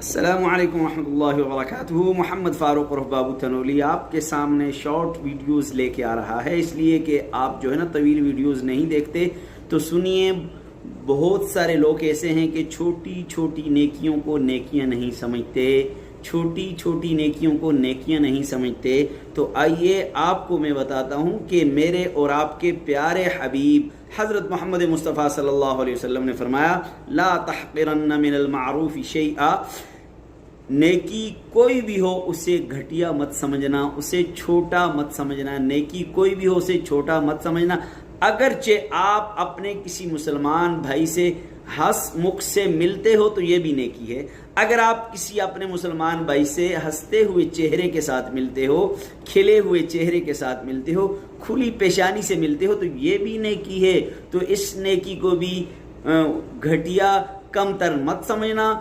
السلام علیکم ورحمۃ اللہ وبرکاتہ۔ محمد فاروق عرف بابو تنولی آپ کے سامنے شارٹ ویڈیوز لے کے آ رہا ہے، اس لیے کہ آپ جو ہے نا طویل ویڈیوز نہیں دیکھتے تو سنیے۔ بہت سارے لوگ ایسے ہیں کہ چھوٹی چھوٹی نیکیوں کو نیکیاں نہیں سمجھتے، چھوٹی چھوٹی نیکیوں کو نیکیاں نہیں سمجھتے۔ تو آئیے آپ کو میں بتاتا ہوں کہ میرے اور آپ کے پیارے حبیب حضرت محمد مصطفیٰ صلی اللہ علیہ وسلم نے فرمایا لا تحقرن من المعروف شیئا، نیکی کوئی بھی ہو اسے گھٹیا مت سمجھنا، اسے چھوٹا مت سمجھنا، نیکی کوئی بھی ہو اسے چھوٹا مت سمجھنا۔ اگرچہ آپ اپنے کسی مسلمان بھائی سے ہنس مکھ سے ملتے ہو تو یہ بھی نیکی ہے۔ اگر آپ کسی اپنے مسلمان بھائی سے ہنستے ہوئے چہرے کے ساتھ ملتے ہو، کھلے ہوئے چہرے کے ساتھ ملتے ہو، کھلی پیشانی سے ملتے ہو تو یہ بھی نیکی ہے۔ تو اس نیکی کو بھی گھٹیا کم تر مت سمجھنا۔